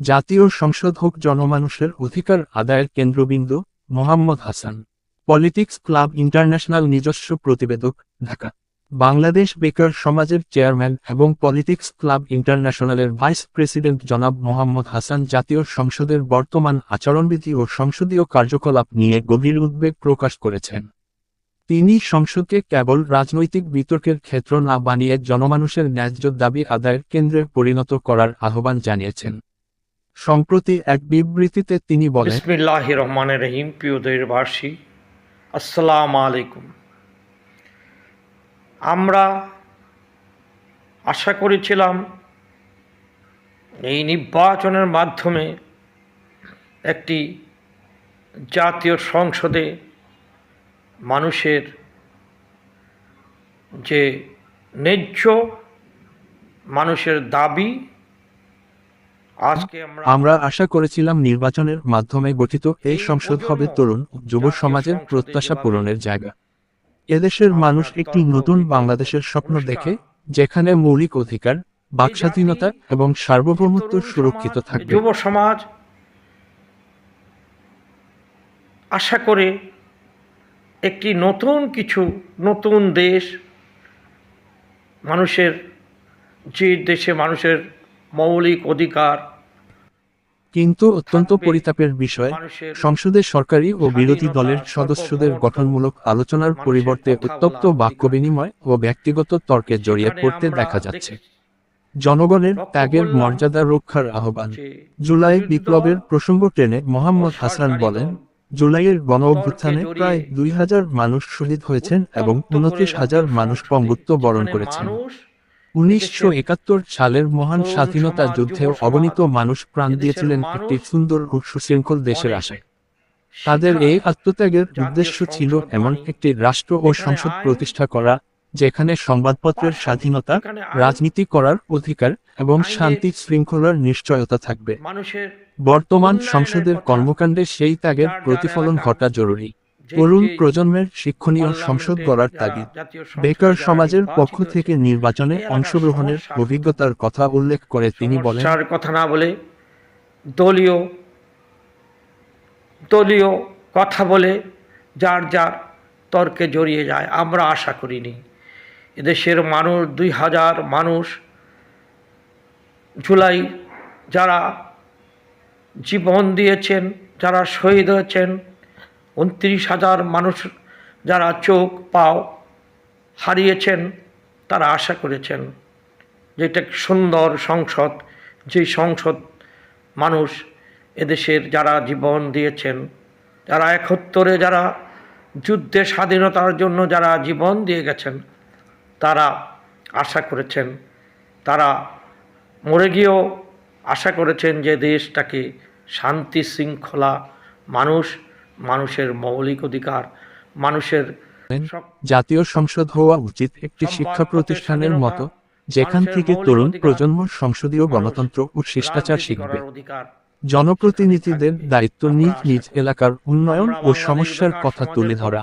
জাতীয় সংসদ হোক জনমানুষের অধিকার আদায়ের কেন্দ্রবিন্দু। Mohammad Hasan, politics club international. নিজস্ব প্রতিবেদক, ঢাকা। বাংলাদেশ বেকার সমাজের চেয়ারম্যান এবং পলিটিক্স ক্লাব ইন্টারন্যাশনালের ভাইস প্রেসিডেন্ট জনাব মোহাম্মদ হাসান জাতীয় সংসদের বর্তমান আচরণবিধি ও সংসদীয় কার্যকলাপ নিয়ে গভীর উদ্বেগ প্রকাশ করেছেন। তিনি সংসদকে কেবল রাজনৈতিক বিতর্কের ক্ষেত্র না বানিয়ে জনমানুষের ন্যায্য দাবি আদায়ের কেন্দ্রে পরিণত করার আহ্বান জানিয়েছেন। সম্প্রতি এক বিবৃতিতে তিনি বলেন, বিসমিল্লাহির রহমানির রহিম। প্রিয় দেশবাসী, আসসালামু আলাইকুম। আমরা আশা করেছিলাম এই নির্বাচনের মাধ্যমে একটি জাতীয় সংসদে মানুষের যে ন্যায্য মানুষের দাবি আমরা আশা করেছিলাম নির্বাচনের মাধ্যমে গঠিত এই সংসদ হবে তরুণ ও যুব সমাজের প্রত্যাশা পূরণের জায়গা। এদেশের মানুষ একটি নতুন বাংলাদেশের স্বপ্ন দেখে, যেখানে মৌলিক অধিকার, বাকস্বাধীনতা এবং সার্বভৌমত্ব সুরক্ষিত থাকবে। যুব সমাজ আশা করে একটি নতুন দেশ, মানুষের যে দেশে মানুষের মৌলিক অধিকার। কিন্তু অত্যন্ত পরিতাপের বিষয়, সংসদে সরকারি ও বিরোধী দলের সদস্যদের গঠনমূলক আলোচনার পরিবর্তে উত্তপ্ত বাক্য বিনিময় ও ব্যক্তিগত তর্কে জড়িয়ে পড়তে দেখা যাচ্ছে। জনগণের ত্যাগের মর্যাদা রক্ষার আহ্বান। জুলাই বিপ্লবের প্রসঙ্গ টেনে মোহাম্মদ হাসান বলেন, জুলাইয়ের গণ অভ্যুত্থানে প্রায় 2000 মানুষ শহীদ হয়েছেন এবং 29,000 মানুষ পঙ্গুত্ব বরণ করেছেন। 1971 সালের মহান স্বাধীনতা যুদ্ধেও অগণিত মানুষ প্রাণ দিয়েছিলেন একটি সুন্দর ও সুশৃঙ্খল দেশের আশায়। তাদের এই আত্মত্যাগের উদ্দেশ্য ছিল এমন একটি রাষ্ট্র ও সংসদ প্রতিষ্ঠা করা, যেখানে সংবাদপত্রের স্বাধীনতা, রাজনীতি করার অধিকার এবং শান্তি শৃঙ্খলার নিশ্চয়তা থাকবে। বর্তমান সংসদের কর্মকাণ্ডে সেই ত্যাগের প্রতিফলন ঘটা জরুরি। তরুণ প্রজন্মের শিক্ষণীয় সংসদ গড়ার তাগিদ। বেকার সমাজের পক্ষ থেকে নির্বাচনে অংশগ্রহণের অভিজ্ঞতার কথা উল্লেখ করে তিনি বলেন, কথা না বলে দলীয় কথা বলে যার তর্কে জড়িয়ে যায়। আমরা আশা করিনি এদেশের মানুষ 2000 মানুষ জুলাই যারা জীবন দিয়েছেন, যারা শহীদ হয়েছেন, 29,000 মানুষ যারা চোখ পাও হারিয়েছেন, তারা আশা করেছেন যে এটা সুন্দর সংসদ, যেই সংসদ মানুষ এদেশের যারা জীবন দিয়েছেন, যারা 71-এ যারা যুদ্ধে স্বাধীনতার জন্য যারা জীবন দিয়ে গেছেন, তারা আশা করেছেন, তারা মরে গিয়েও আশা করেছেন যে দেশটাকে শান্তি শৃঙ্খলা, মানুষের মৌলিক অধিকার, মানুষের জাতীয় সংসদ হওয়া উচিত একটি শিক্ষা প্রতিষ্ঠানের মতো, যেখান থেকে তরুণ প্রজন্ম সংসদীয় গণতন্ত্র ও শিষ্টাচার শিখবে। জনপ্রতিনিধিদের দায়িত্ব নিজ নিজ এলাকার উন্নয়ন ও সমস্যার কথা তুলে ধরা,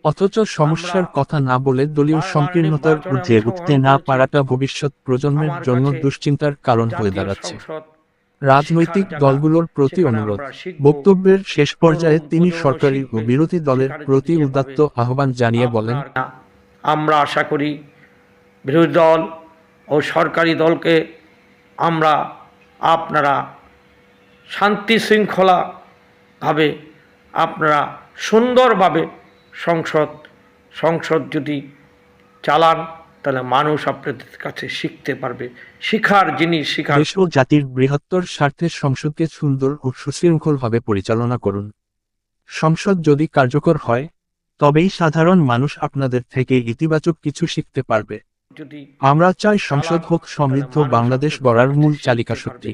অথচ সমস্যার কথা না বলে দলীয় সংকীর্ণতার ঊর্ধ্বে উঠতে না পারাটা ভবিষ্যৎ প্রজন্মের জন্য দুশ্চিন্তার কারণ হয়ে দাঁড়াচ্ছে। রাজনৈতিক দলগুলোর প্রতি অনুরোধ। বক্তব্যের শেষ পর্যায়ে তিনি সরকারি ও বিরোধী দলের প্রতি উদাত্ত আহ্বান জানিয়ে বলেন, আমরা আশা করি বিরোধী দল ও সরকারি দলকে আপনারা শান্তি শৃঙ্খলাভাবে আপনারা সুন্দরভাবে সংসদ যদি চালান, তাহলে মানুষ আপনাদের কাছে শিখতে পারবে, শিখার জিনিস শিখার। দেশ ও জাতির বৃহত্তর স্বার্থে সংসদকে সুন্দর ও সুশৃঙ্খলভাবে পরিচালনা করুন। সংসদ যদি কার্যকর হয়, তবেই সাধারণ মানুষ আপনাদের থেকে ইতিবাচক কিছু শিখতে পারবে। আমরা চাই সংসদ হোক সমৃদ্ধ বাংলাদেশ গড়ার মূল চালিকা শক্তি।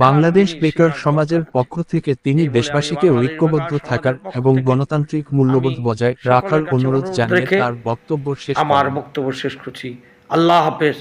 বাংলাদেশ বেকার সমাজের পক্ষ থেকে তিনি দেশবাসীকে ঐক্যবদ্ধ থাকার এবং গণতান্ত্রিক মূল্যবোধ বজায় রাখার অনুরোধ জানিয়ে তার বক্তব্য শেষ করেন। আমার বক্তব্য শেষ করছি। আল্লাহ হাফেজ।